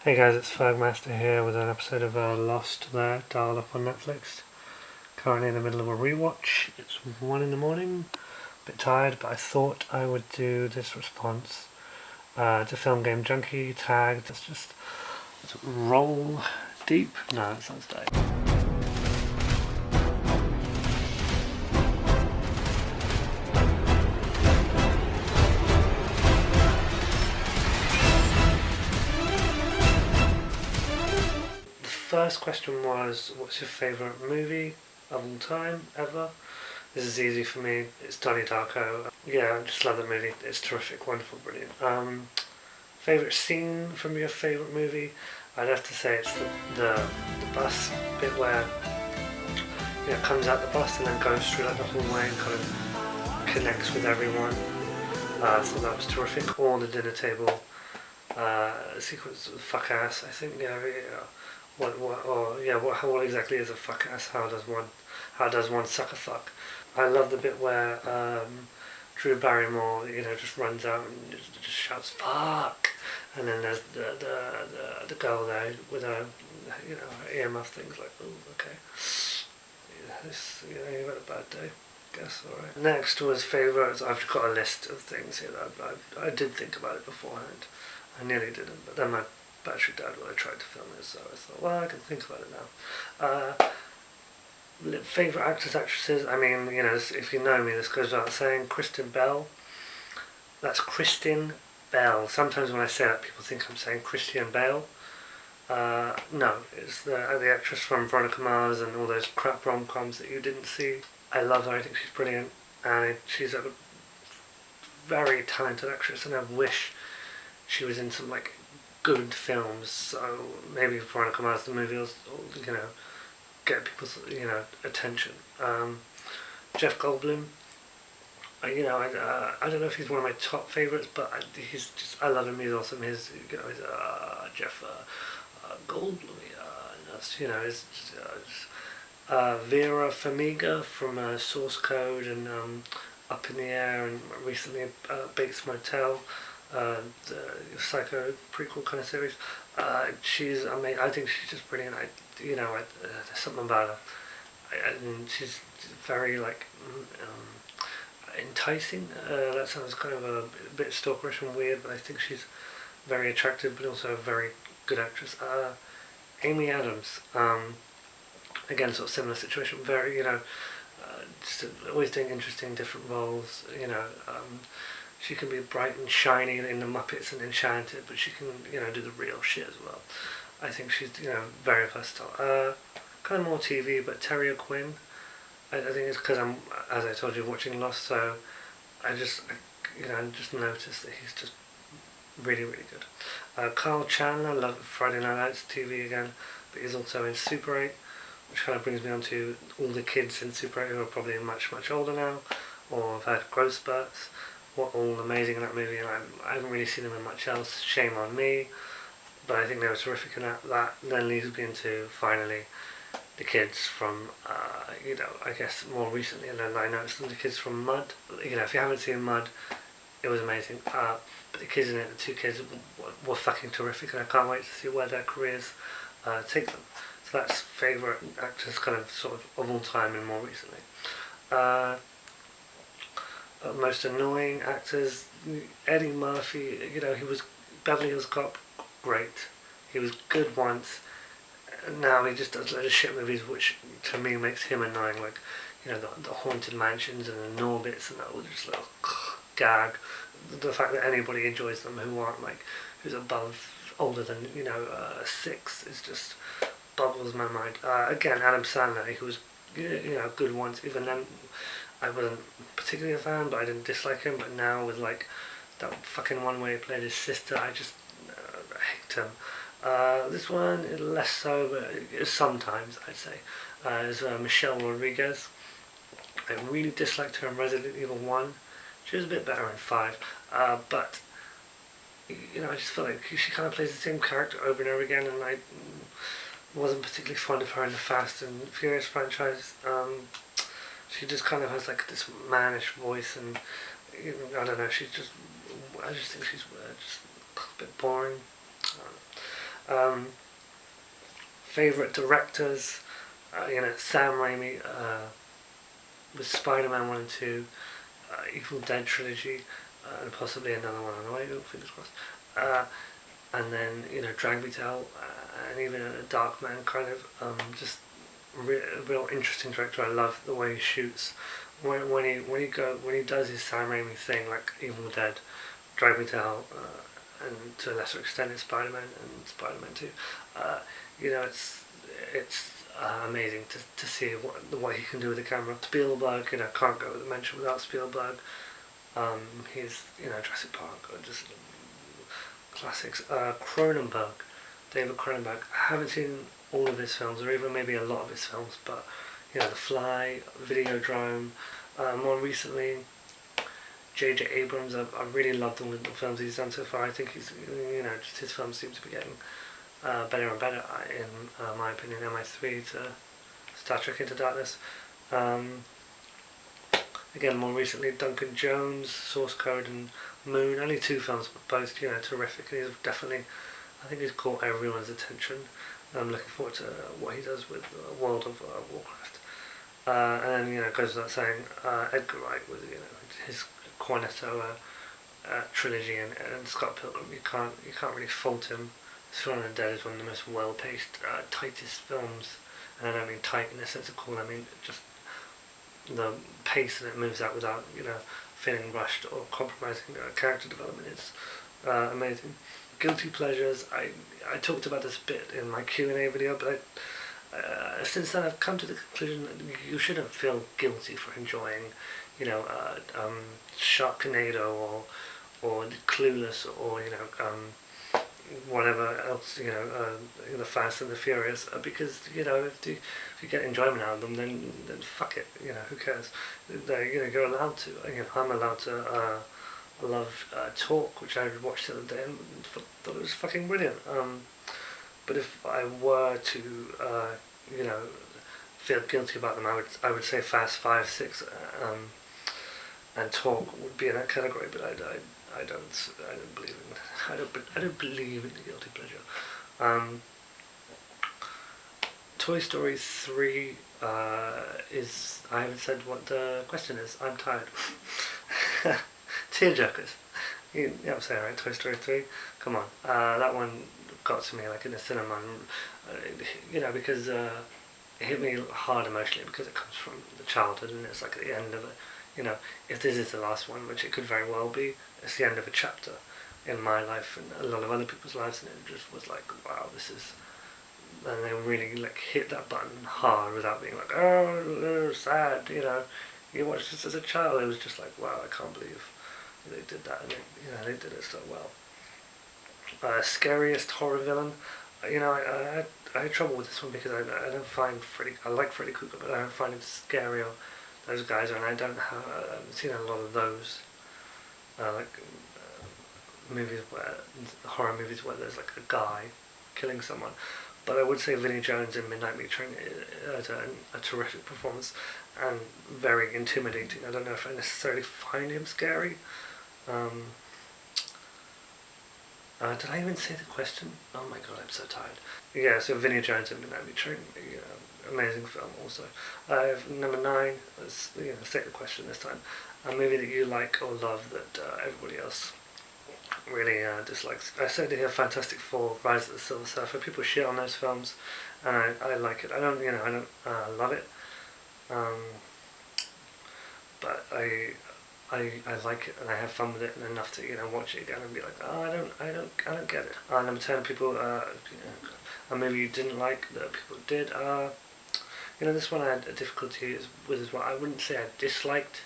Hey guys, it's Fergmaster here with an episode of Lost there, dialed up on Netflix. Currently in the middle of a rewatch. It's 1 in the morning, a bit tired, but I thought I would do this response to Film Game Junkie tagged. Let's roll deep. No, that sounds deep. First question was, what's your favourite movie of all time, ever? This is easy for me. It's Donnie Darko. Yeah, I just love the movie. It's terrific, wonderful, brilliant. Favourite scene from your favourite movie? I'd have to say it's the bus bit where it comes out the bus and then goes through like the whole way and kind of connects with everyone. So that was terrific. Or the dinner table sequence of fuck ass. I think what exactly is a fuck ass? How does one suck a fuck? I love the bit where Drew Barrymore, just runs out and just shouts "fuck," and then there's the girl there with her, her earmuff things like, "Oh, okay, you've had a bad day." Guess alright. Next was favourites. I've got a list of things here that I did think about it beforehand. I nearly didn't, but then my battery died while I tried to film it, so I thought, well, I can think about it now. Favourite actors, actresses, I mean, if you know me, this goes without saying. Kristen Bell. That's Kristen Bell. Sometimes when I say that, people think I'm saying Christian Bale. No, it's the actress from Veronica Mars and all those crap rom-coms that you didn't see. I love her, I think she's brilliant, and she's a very talented actress, and I wish she was in some good films. So maybe Veronica Mars the movie will get people's attention. Jeff Goldblum. I don't know if he's one of my top favourites, but I love him. He's awesome. He's Jeff Goldblum. And that's Vera Farmiga from Source Code and Up in the Air, and recently Bates Motel, the Psycho prequel kind of series. She's amazing. I think she's just brilliant. There's something about her. And she's very enticing. That sounds kind of a bit stalkerish and weird, but I think she's very attractive, but also a very good actress. Amy Adams. Again, sort of similar situation. Very, just always doing interesting, different roles. She can be bright and shiny in the Muppets and Enchanted, but she can, do the real shit as well. I think she's, very versatile. Kind of more TV, but Terry O'Quinn. I think it's because I'm, as I told you, watching Lost, so I just noticed that he's just really, really good. Carl Chandler, love Friday Night Lights TV again, but he's also in Super 8, which kind of brings me on to all the kids in Super 8 who are probably much, much older now, or have had growth spurts. What all amazing in that movie, and I haven't really seen them in much else. Shame on me, but I think they were terrific in that. That then leads me into finally the kids from, I guess more recently, and then I noticed the kids from Mud. If you haven't seen Mud, it was amazing. But the kids in it, the two kids, were fucking terrific, and I can't wait to see where their careers take them. So that's favourite actors, kind of sort of all time and more recently. Most annoying actors, Eddie Murphy. He was Beverly Hills Cop, great. He was good once. Now he just does a load of shit movies, which to me makes him annoying. The Haunted Mansions and the Norbits and that all just little gag. The fact that anybody enjoys them who's older than 6 is just boggles my mind. Again, Adam Sandler, he was good once. Even then, I wasn't particularly a fan, but I didn't dislike him. But now with that fucking one where he played his sister, I just hate him. This one is less so, but sometimes I'd say is Michelle Rodriguez. I really disliked her in Resident Evil 1. She was a bit better in 5, but I just feel like she kind of plays the same character over and over again, and I wasn't particularly fond of her in the Fast and Furious franchise. She just kind of has this mannish voice, and I don't know. I just think she's just a bit boring. Favorite directors, Sam Raimi with Spider-Man 1 and 2, Evil Dead trilogy, and possibly another one on the way, fingers crossed. And then, Drag Me to Hell, and even a Darkman kind of, just real interesting director. I love the way he shoots. When he does his Sam Raimi thing, like Evil Dead, Drag Me to Hell, and to a lesser extent it's Spider-Man and Spider-Man 2. It's amazing to see what he can do with the camera. Spielberg, can't go with the mention without Spielberg. He's, Jurassic Park, or just classics. David Cronenberg. I haven't seen all of his films, or even maybe a lot of his films, but The Fly, Videodrome. More recently, J.J. Abrams. I really loved all the films he's done so far. I think just his films seem to be getting better and better, in my opinion. MI3 to Star Trek Into Darkness. Again, more recently, Duncan Jones, Source Code, and Moon. Only 2 films, but both terrific. He's definitely, I think he's caught everyone's attention. I'm looking forward to what he does with World of Warcraft. And then, it goes without saying, Edgar Wright with his Cornetto trilogy and Scott Pilgrim. You can't really fault him. Shaun of the Dead is one of the most well-paced, tightest films, and I don't mean tight in the sense of cool. I mean just the pace that it moves at without feeling rushed or compromising character development is amazing. Guilty pleasures. I talked about this a bit in my Q&A video, but since then I've come to the conclusion that you shouldn't feel guilty for enjoying, Sharknado or Clueless or whatever else, the Fast and the Furious, because if you get enjoyment out of them, then fuck it, who cares? You're allowed to. I'm allowed to love Talk, which I watched the other day and thought it was fucking brilliant. But if I were to, feel guilty about them, I would say Fast 5, 6, and Talk would be in that category. But I don't believe in. I don't believe in the guilty pleasure. Toy Story 3 is. I haven't said what the question is. I'm tired. Tearjerkers. I'm saying right. Toy Story 3. Come on. That one got to me like in the cinema. Because it hit me hard emotionally because it comes from the childhood and it's like at the end of it. If this is the last one, which it could very well be, it's the end of a chapter in my life and a lot of other people's lives, and it just was like, wow, this is. And they really like hit that button hard without being like, oh, sad. You watched this as a child. It was just like, wow, I can't believe they did that, and they did it so well. Scariest horror villain. I had trouble with this one because I don't find Freddy. I like Freddy Krueger, but I don't find him scary. Or those guys, and I don't have. I've seen a lot of those, movies horror movies where there's like a guy killing someone. But I would say Vinnie Jones in Midnight Meat Train has a terrific performance and very intimidating. I don't know if I necessarily find him scary. Did I even say the question? Oh my god, I'm so tired. Yeah, so Vinnie Jones in Midnight Meat Train, amazing film also. Number 9, let's take the question this time. A movie that you like or love that everybody else really dislikes. I said here Fantastic Four, Rise of the Silver Surfer. People shit on those films, and I like it. I don't love it, but I like it and I have fun with it and enough to watch it again and be like, oh, I don't get it. Number 10, people a movie you didn't like that people did. This one I had a difficulty with as well. I wouldn't say I disliked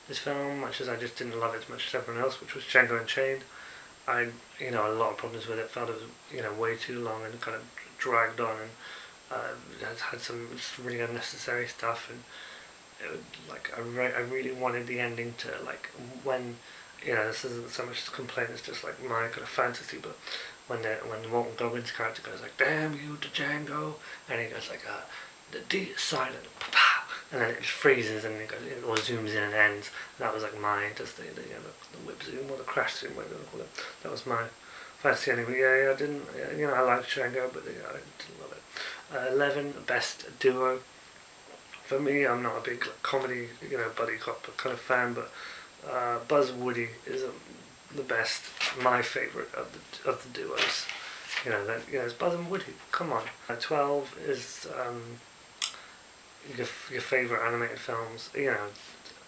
this film much as I just didn't love it as much as everyone else, which was Django Unchained. I a lot of problems with it. Felt it was way too long and kind of dragged on, and had some really unnecessary stuff. And it would, I really wanted the ending to when this isn't so much a complaint. It's just like my kind of fantasy, but when Walton Goggins' character goes like, "Damn you to Django," and he goes like, "The D is silent," and then it just freezes and it goes, or zooms in and ends. And that was like my just the whip zoom or the crash zoom, whatever you want to call it. That was fancy anyway. Yeah, I didn't. You know, I liked Django, but yeah, I didn't love it. 11, best duo. For me, I'm not a big comedy, you know, buddy cop kind of fan, but Buzz Woody is the best, my favourite of the duos. You know, that, you know, it's Buzz and Woody. Come on. 12 is your favourite animated films. You know,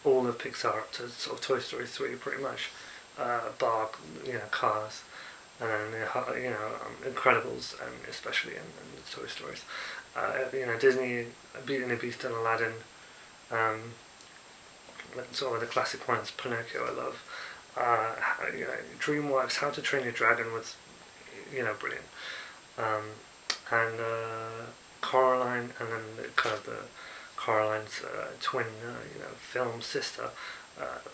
all of Pixar up to sort of Toy Story 3, pretty much. Bar, you know, Cars, and then you know, Incredibles, and especially in the Toy Stories. You know, Disney, Beauty and the Beast and Aladdin. Sort of the classic ones. Pinocchio, I love. You know, DreamWorks, How to Train Your Dragon was, you know, brilliant. Um, and Coraline, and then kind of the Coraline's twin, you know, film sister,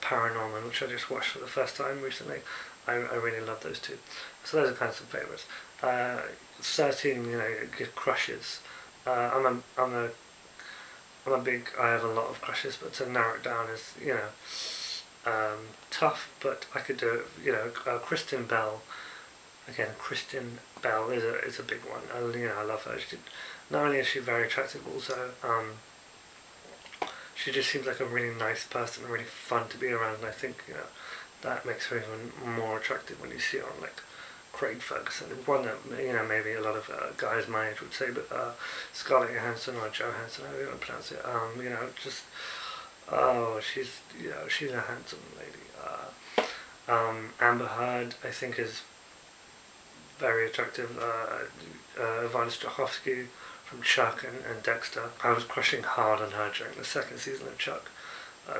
Paranorman, which I just watched for the first time recently. I really love those two. So those are kind of some favourites. 13, you know, your crushes. I'm a big. I have a lot of crushes, but to narrow it down is, you know, tough. But I could do it. You know, Kristen Bell. Again, Kristen Bell is a big one. You know, I love her. Not only is she very attractive, but also she just seems like a really nice person, really fun to be around. And I think, you know, that makes her even more attractive when you see her on like Craig Ferguson. One that, you know, maybe a lot of guys my age would say, but Scarlett Johansson or Johansson, however you want to pronounce it. You know, just she's a handsome lady. Amber Heard, I think, is very attractive. Ivana Strahovski from Chuck and Dexter. I was crushing hard on her during the second season of Chuck,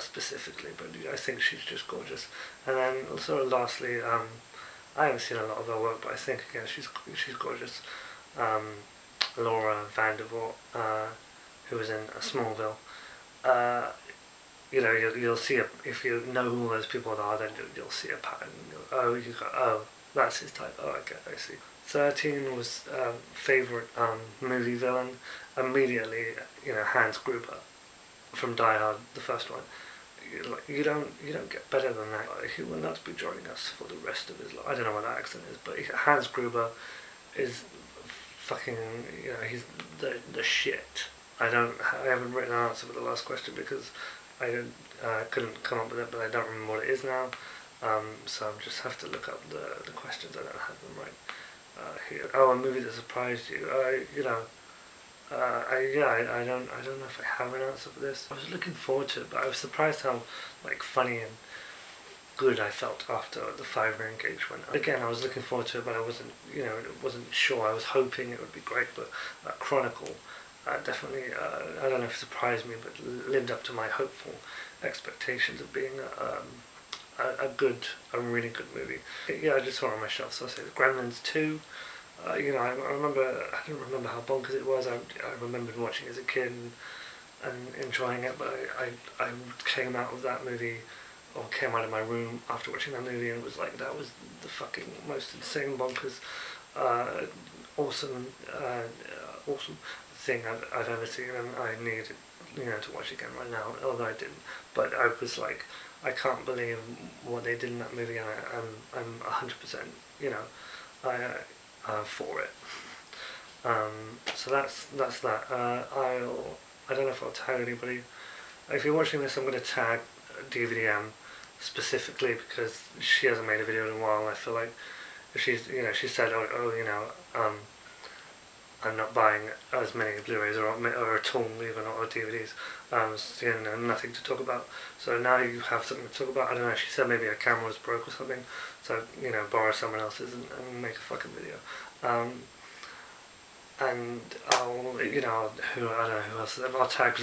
specifically, but I think she's just gorgeous. And then also lastly, I haven't seen a lot of her work, but I think again she's gorgeous. Laura Vandervoort, who was in Smallville. You know, you'll see if you know who those people are, then you'll see a pattern. That's his type. Oh, okay, I see. 13 was favourite movie villain. Immediately, you know, Hans Gruber from Die Hard, the first one. You don't get better than that. He will not be joining us for the rest of his life. I don't know what that accent is, but Hans Gruber is fucking, you know, he's the shit. I haven't written an answer for the last question because I couldn't come up with it, but I don't remember what it is now. So I just have to look up the questions. I don't have them right here. Oh, a movie that surprised you. You know. I don't know if I have an answer for this. I was looking forward to it, but I was surprised how like funny and good I felt after the 5-year engagement. Again, I was looking forward to it, but I wasn't sure. I was hoping it would be great, but Chronicle definitely, I don't know if it surprised me, but lived up to my hopeful expectations of being a really good movie. Yeah, I just saw it on my shelf, so I say Gremlins 2. You know, I don't remember how bonkers it was. I remembered watching it as a kid and enjoying it, but I came out of that movie, or came out of my room after watching that movie, and it was like, that was the fucking most insane, bonkers, awesome thing I've ever seen, and I needed, you know, to watch it again right now, although I didn't. But I was like, I can't believe what they did in that movie, and I'm 100%, you know, for it. So that's that. I don't know if I'll tag anybody. If you're watching this, I'm going to tag DVDM specifically because she hasn't made a video in a while, and I feel like if she said, you know, I'm not buying as many Blu-rays or at all, even, or DVDs. So, you know, nothing to talk about. So now you have something to talk about. I don't know, she said maybe her camera was broke or something. So, you know, borrow someone else's and make a fucking video. And I'll, you know, I don't know who else. I'll tag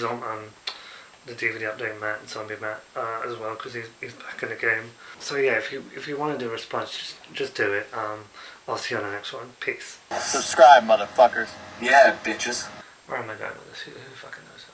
the DVD update Matt and Zombie Matt as well, because he's back in the game. So yeah, if you want to do a response, just do it. I'll see you on the next one. Peace. Subscribe, motherfuckers. Yeah, bitches. Where am I going with this? Who fucking knows?